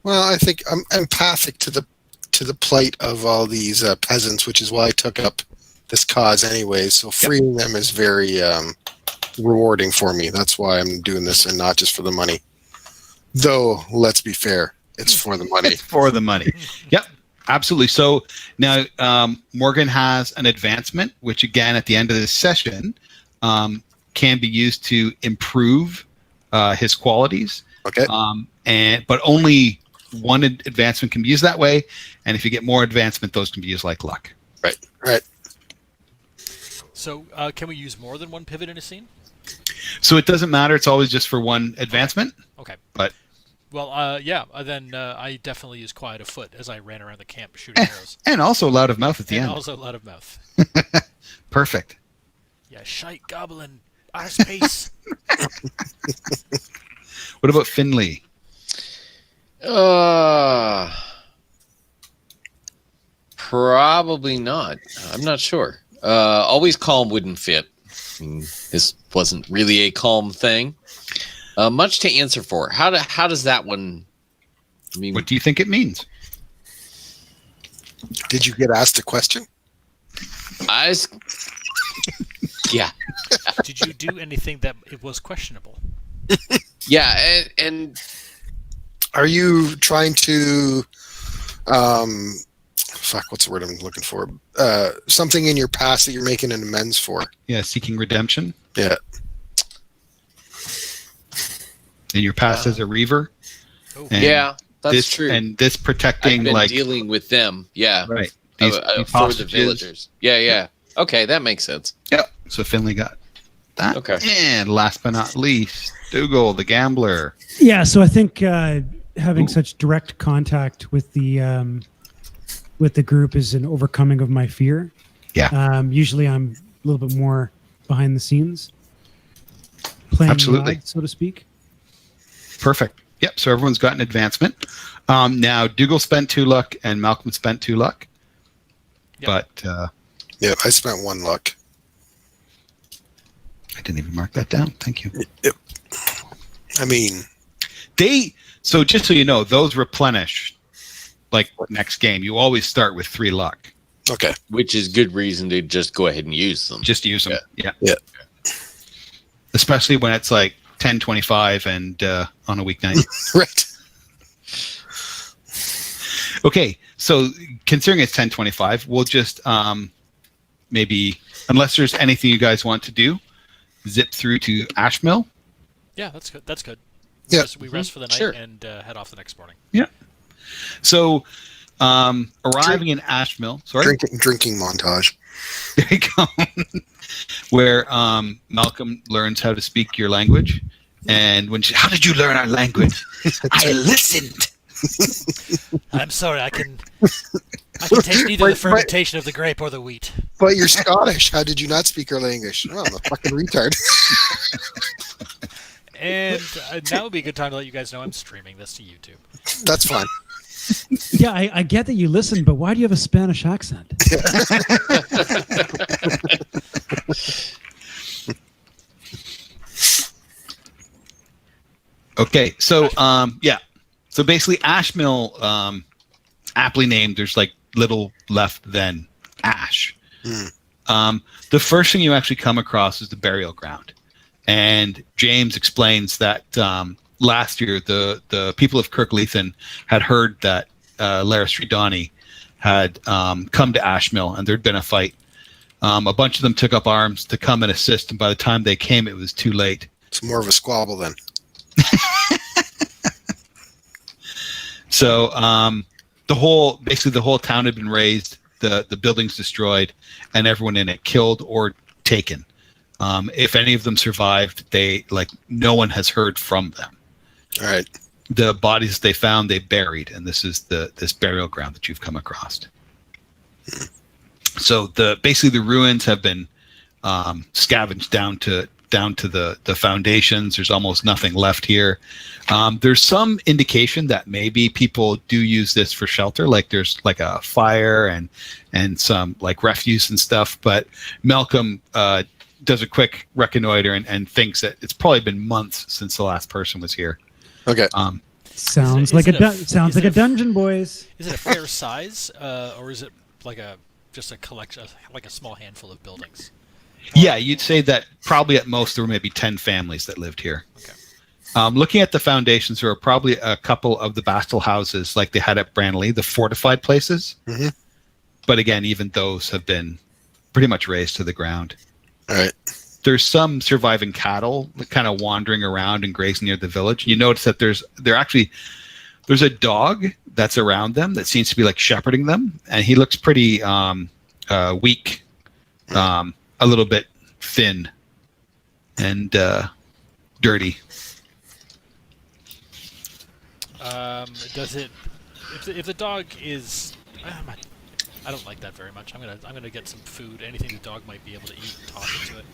Well, I think I'm empathic to the plight of all these peasants, which is why I took up this cause anyways. So freeing them is very rewarding for me. That's why I'm doing this and not just for the money. Though, let's be fair, it's for the money. It's for the money. Yep, absolutely. So now Morgan has an advancement, which again at the end of this session can be used to improve his qualities. Okay. But only one advancement can be used that way, and if you get more advancement, those can be used like luck. Right. Right. So can we use more than one pivot in a scene? So it doesn't matter. It's always just for one advancement. Okay. But well, yeah. Then I definitely used quiet of foot as I ran around the camp shooting arrows. and also loud of mouth at the And end. also loud of mouth. Perfect. Yeah, shite goblin, arse pace. What about Finley? Probably not. I'm not sure. Always calm wouldn't fit. I mean, this wasn't really a calm thing. Much to answer for. How does that one? I mean, What do you think it means? Did you get asked a question? Yeah. Did you do anything that it was questionable? Yeah, and Are you trying to what's the word I'm looking for? Something in your past that you're making an amends for. Yeah, seeking redemption Yeah. in your past as a reaver. Oh. And yeah, that's this, true. And this I've protecting been like dealing with them. Yeah, right for these the hostages. villagers. Yeah. Okay, that makes sense. Yep. So Finley got that. Okay. And last but not least, Dougal, the gambler. Yeah, so I think having such direct contact with the group is an overcoming of my fear. Yeah. Usually I'm a little bit more behind the scenes, playing Absolutely. the odds, so to speak. Perfect. Yep. So everyone's got an advancement. Now Dougal spent 2 luck and Malcolm spent 2 luck. Yep. But Yeah, I spent 1 luck. I didn't even mark that down. Thank you. Yep. I mean, so just so you know, those replenish like next game. You always start with 3 luck. okay. Which is good reason to just go ahead and use them. Just use them. Yeah. Yeah. Especially when it's like 10:25 and on a weeknight. Right. Okay, so considering it's 10:25, we'll just maybe, unless there's anything you guys want to do, zip through to Ashmill. Yeah, that's good. That's good. Yeah. We rest for the night Sure. and head off the next morning. Yeah. So arriving in Ashmill, sorry, Drinking montage. there you go, where Malcolm learns how to speak your language. And when how did you learn our language? I listened. I'm sorry, I can taste neither the fermentation of the grape or the wheat. But you're Scottish. How did you not speak our language? Oh, I'm a fucking retard. And now would be a good time to let you guys know I'm streaming this to YouTube. That's fine. Yeah, I get that you listen, but why do you have a Spanish accent? Okay, so yeah, so basically Ashmill, aptly named. There's like little left than ash. The first thing you actually come across is the burial ground, and James explains that last year the people of Kirkleathan had heard that Laris Tridani had come to Ashmill, and there'd been a fight. A bunch of them took up arms to come and assist, and by the time they came, it was too late. It's more of a squabble then. So the whole town had been razed, the buildings destroyed, and everyone in it killed or taken. If any of them survived, no one has heard from them. All right. The bodies they found, they buried, and this is this burial ground that you've come across. So basically the ruins have been scavenged down to the foundations. There's almost nothing left here. There's some indication that maybe people do use this for shelter, like there's like a fire and some like refuse and stuff. But Malcolm does a quick reconnoiter and thinks that it's probably been months since the last person was here. Okay. Sounds like a dungeon, boys. Is it a fair size, or is it like just a collection, like a small handful of buildings? Yeah, you'd say that probably at most there were maybe 10 families that lived here. Okay. Looking at the foundations, there are probably a couple of the Bastel houses like they had at Branley, the fortified places. Mm-hmm. But again, even those have been pretty much razed to the ground. All right. There's some surviving cattle kind of wandering around and grazing near the village. You notice that there's a dog that's around them that seems to be like shepherding them, and he looks pretty weak, a little bit thin, and dirty. Does it? If the dog is, I don't like that very much. I'm gonna get some food. Anything the dog might be able to eat, and toss it to it.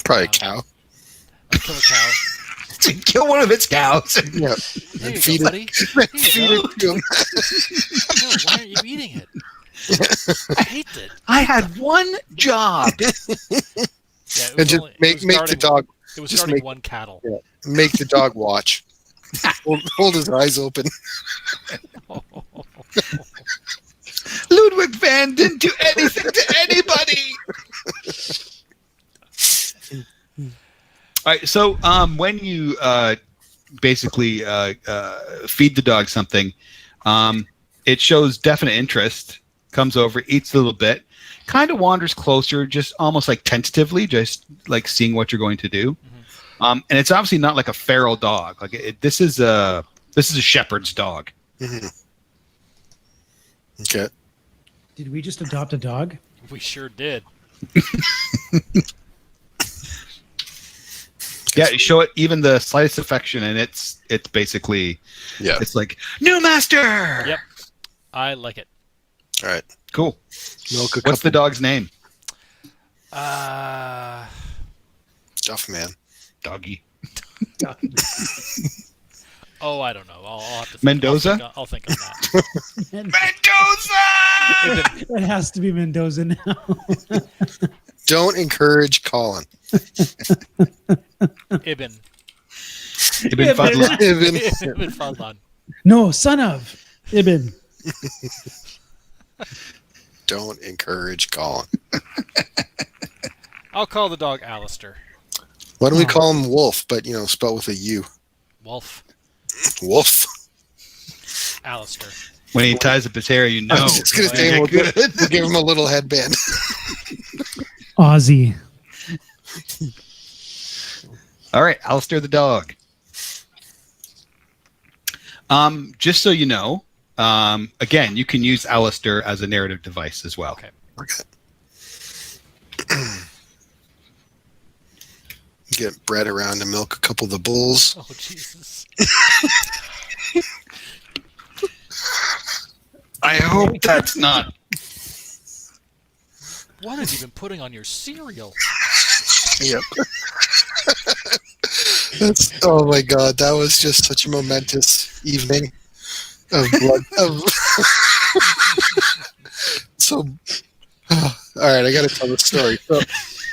Probably a cow. I'll kill a cow. Kill one of its cows. Yeah. There And you feed go, it. buddy. Feed There you go. it to him. No, why aren't you eating it? I hate it. I had one job. Yeah, it And was just only, make the dog. It was just guarding make- one cattle. Yeah. Make the dog watch. Hold his eyes open. Ludwig van didn't do anything to anybody. All right, so when you basically feed the dog something, it shows definite interest, comes over, eats a little bit, kind of wanders closer, just almost like tentatively, just like seeing what you're going to do. And it's obviously not like a feral dog. Like this is a shepherd's dog. Mm-hmm. Okay. Did we just adopt a dog? We sure did. Yeah, you show it even the slightest affection, and it's basically it's like new master. Yep. I like it. All right. Cool. Milk a What's the couple- dog's name? Stuff man. Doggy. Oh, I don't know. I'll have to think. Mendoza? I'll think on that. Mendoza! It has to be Mendoza now. Don't encourage Colin. Ibn. Ibn Fadlan. Ibn. Ibn Fadlan. No, son of Ibn. Don't encourage Colin. I'll call the dog Alistair. Why don't we call him Wolf, but, spelled with a U? Wolf. Wolf. Alistair. When he ties up his hair, you know. I was just going to say, we'll give him a little headband. Aussie. All right, Alistair the dog. Just so you know, again, you can use Alistair as a narrative device as well. Okay. Get Brett around to milk a couple of the bulls. Oh, Jesus. I hope that's not. What have you been putting on your cereal? Yep. Oh my God, that was just such a momentous evening of blood. So, all right, I got to tell the story. So,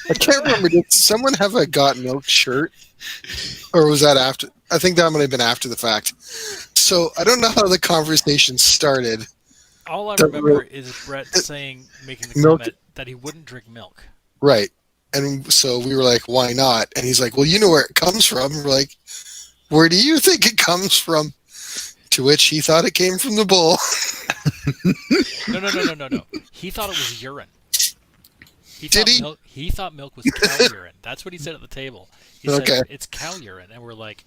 I can't remember. Did someone have a Got Milk shirt, or was that after? I think that might have been after the fact. So I don't know how the conversation started. All I remember is Brett making the comment that he wouldn't drink milk. Right. And so we were like, why not? And he's like, well, you know where it comes from. We're like, where do you think it comes from? To which he thought it came from the bull. No. He thought it was urine. He thought milk was cow urine. That's what he said at the table. He said, it's cow urine. And we're like,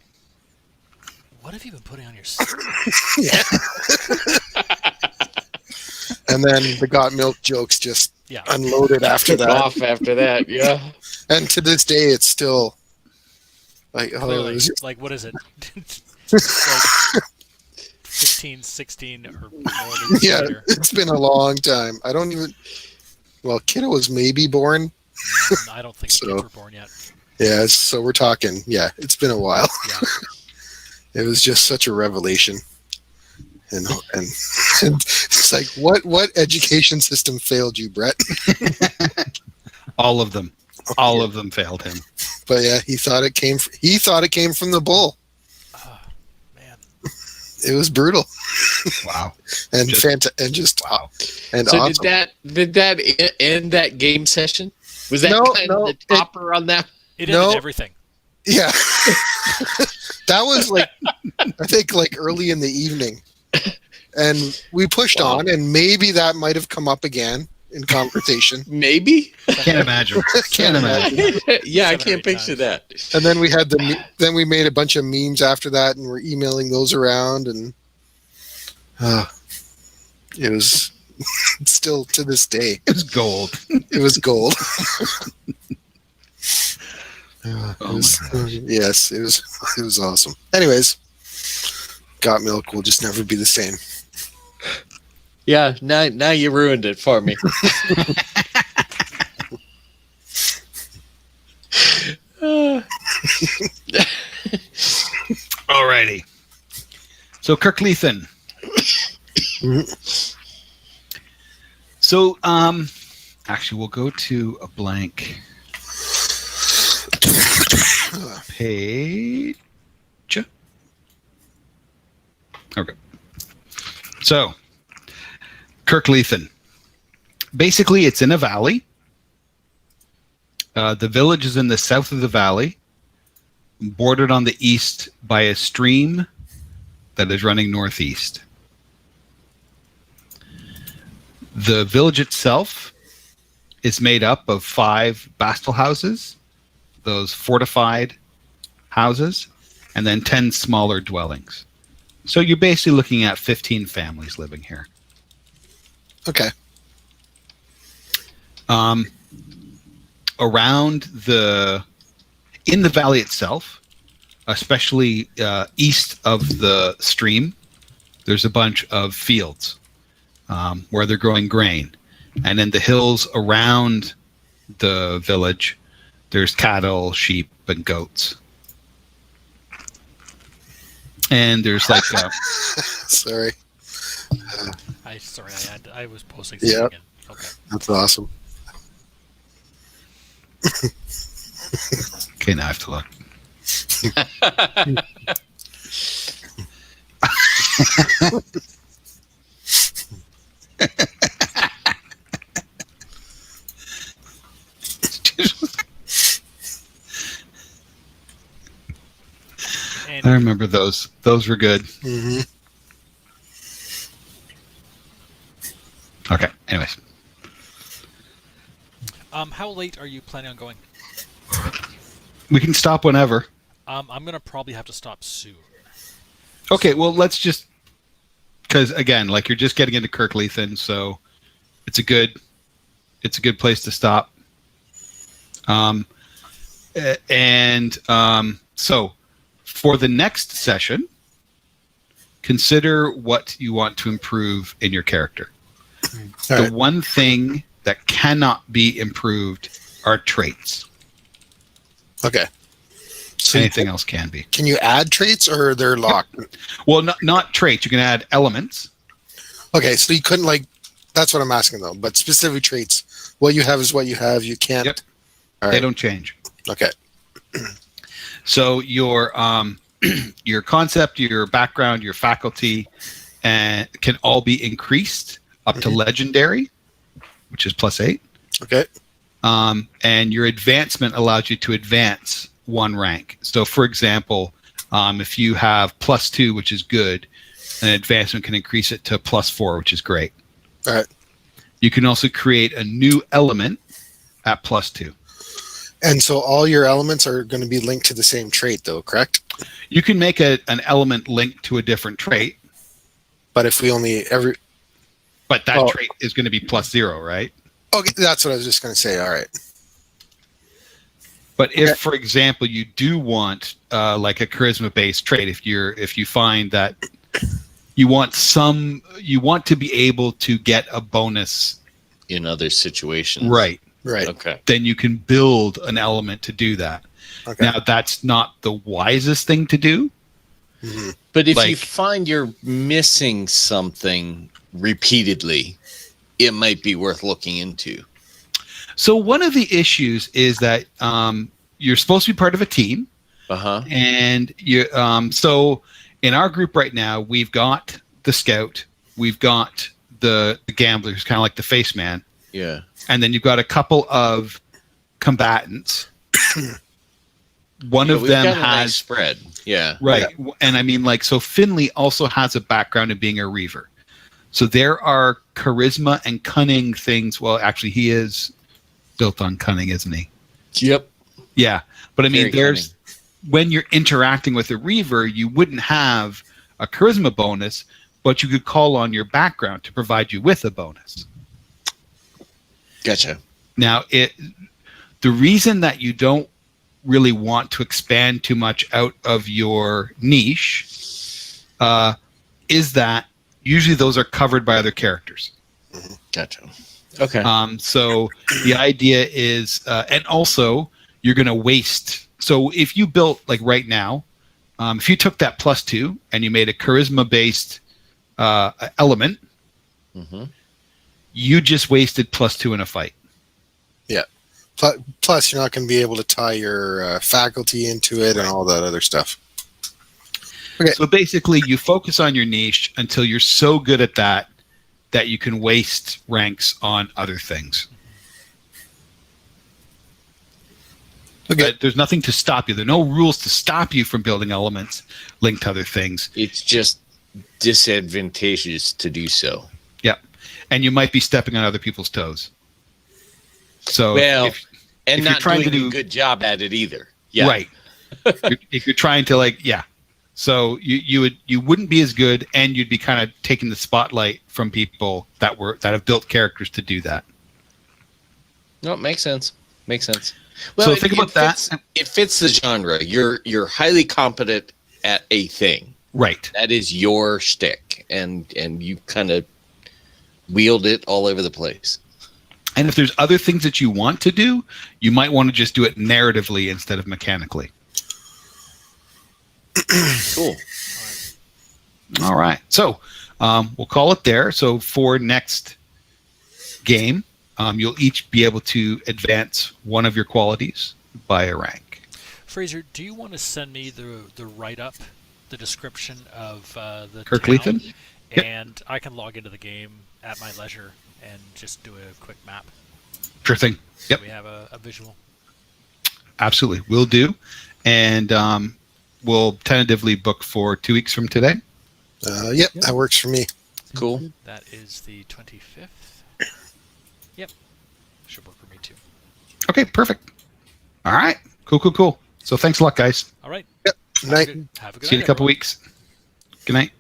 what have you been putting on your cereal? Yeah. And then the Got Milk jokes just unloaded after that. Off after that, yeah. And to this day, it's still like, Clearly, like, what is it? Like 15, 16 or more years later. It's been a long time. I don't even. Well, Kiddo was maybe born. I don't think the kids were born yet. Yeah, so we're talking. Yeah, it's been a while. Yeah. It was just such a revelation. And it's like, what education system failed you, Brett? All of them. All of them failed him. But yeah, he thought it came from the bull. Oh, man. It was brutal. Wow. And wow. And so awesome. did that end that game session? Was that the topper on that? It ended everything. Yeah. That was like, I think like early in the evening. And we pushed on, and maybe that might have come up again in conversation. Maybe. Can't imagine. Can't imagine. Yeah, I can't picture that. And then we had then we made a bunch of memes after that, and we're emailing those around, and it was still to this day. It was gold. It was gold. Yes, it was awesome. Anyways, Got Milk will just never be the same. Yeah, now you ruined it for me. Alrighty. So Kirkleathan. So actually we'll go to a blank page. Okay. So Kirkleathan. Basically it's in a valley. The village is in the south of the valley, bordered on the east by a stream that is running northeast. The village itself is made up of 5 bastel houses, those fortified houses, and then 10 smaller dwellings. So you're basically looking at 15 families living here. Okay. In the valley itself, especially east of the stream, there's a bunch of fields where they're growing grain. And in the hills around the village, there's cattle, sheep, and goats. And there's like Sorry. I was posting Yep. something. Okay. That's awesome. okay, now I have to look. And I remember those. Those were good. Mm-hmm. Okay. Anyways, how late are you planning on going? we can stop whenever. I'm gonna probably have to stop soon. Okay. Well, let's just because again, like you're just getting into Kirkleathan, so it's a good place to stop. So for the next session, consider what you want to improve in your character. All The right. one thing that cannot be improved are traits. Okay. So Anything else can be. can you add traits or they're locked? Well, not traits. You can add elements. Okay, so you couldn't that's what I'm asking though, but specific traits. What you have is what you have. You can't. Yep. All They right. don't change. Okay. So your your concept, your background, your faculty, can all be increased up to legendary, which is +8. Okay. And your advancement allows you to advance 1 rank. So, for example, if you have +2, which is good, an advancement can increase it to +4, which is great. All right. You can also create a new element at +2. And so all your elements are going to be linked to the same trait, though, correct? You can make an element linked to a different trait, But if we only but that Oh. trait is going to be +0, right? okay, that's what I was just going to say. All right. But if, Okay. for example, you do want like a charisma-based trait, if you find that you want to be able to get a bonus, In other situations. right? Right. Okay. Then you can build an element to do that. Okay. Now, that's not the wisest thing to do. hmm But if you Like- find you're missing something repeatedly, it might be worth looking into. So one of the issues is that you're supposed to be part of a team, Uh-huh. and you. So in our group right now, we've got the scout, we've got the gambler, who's kind of like the face man, Yeah. and then you've got a couple of combatants. One Yeah, of we've them got a nice has spread. Yeah. right, and I mean, like, so Finley also has a background in being a reaver. So there are charisma and cunning things. Well, actually, he is built on cunning, isn't he? Yep. Yeah, but I mean, Very when you're interacting with a reaver, you wouldn't have a charisma bonus, but you could call on your background to provide you with a bonus. Gotcha. Now, the reason that you don't really want to expand too much out of your niche is that usually those are covered by other characters. Gotcha. Okay. So the idea is, and also you're going to waste. So if you built like right now, if you took that +2 and you made a charisma-based element, Mm-hmm. you just wasted +2 in a fight. Yeah. Plus, you're not going to be able to tie your faculty into it and all that other stuff. Okay. So basically, you focus on your niche until you're so good at that you can waste ranks on other things. Okay. But there's nothing to stop you. There are no rules to stop you from building elements linked to other things. It's just disadvantageous to do so. Yeah. And you might be stepping on other people's toes. So Well, if and if you're not trying doing to do- a good job at it either. Yeah. right. If you're trying to so you wouldn't be as good, and you'd be kind of taking the spotlight from people that have built characters to do that. No, it makes sense. Makes sense. So think about that. It fits the genre. You're highly competent at a thing. Right. That is your shtick, and you kind of wield it all over the place. And if there's other things that you want to do, you might want to just do it narratively instead of mechanically. Cool. All right. So we'll call it there. So for next game, you'll each be able to advance one of your qualities by a rank. Fraser, do you want to send me the write-up, the description of the Kirk town? Lethan? Yep. And I can log into the game at my leisure and just do a quick map. Sure thing. So Yep. we have a visual. Absolutely. Will do. And we'll tentatively book for 2 weeks from today. Yep, that works for me. Cool. That is the 25th. Yep. Should work for me too. Okay, perfect. All right. Cool. So thanks a lot, guys. All right. Yep. Night. Have a good See you in night, a couple everyone. weeks. Good night.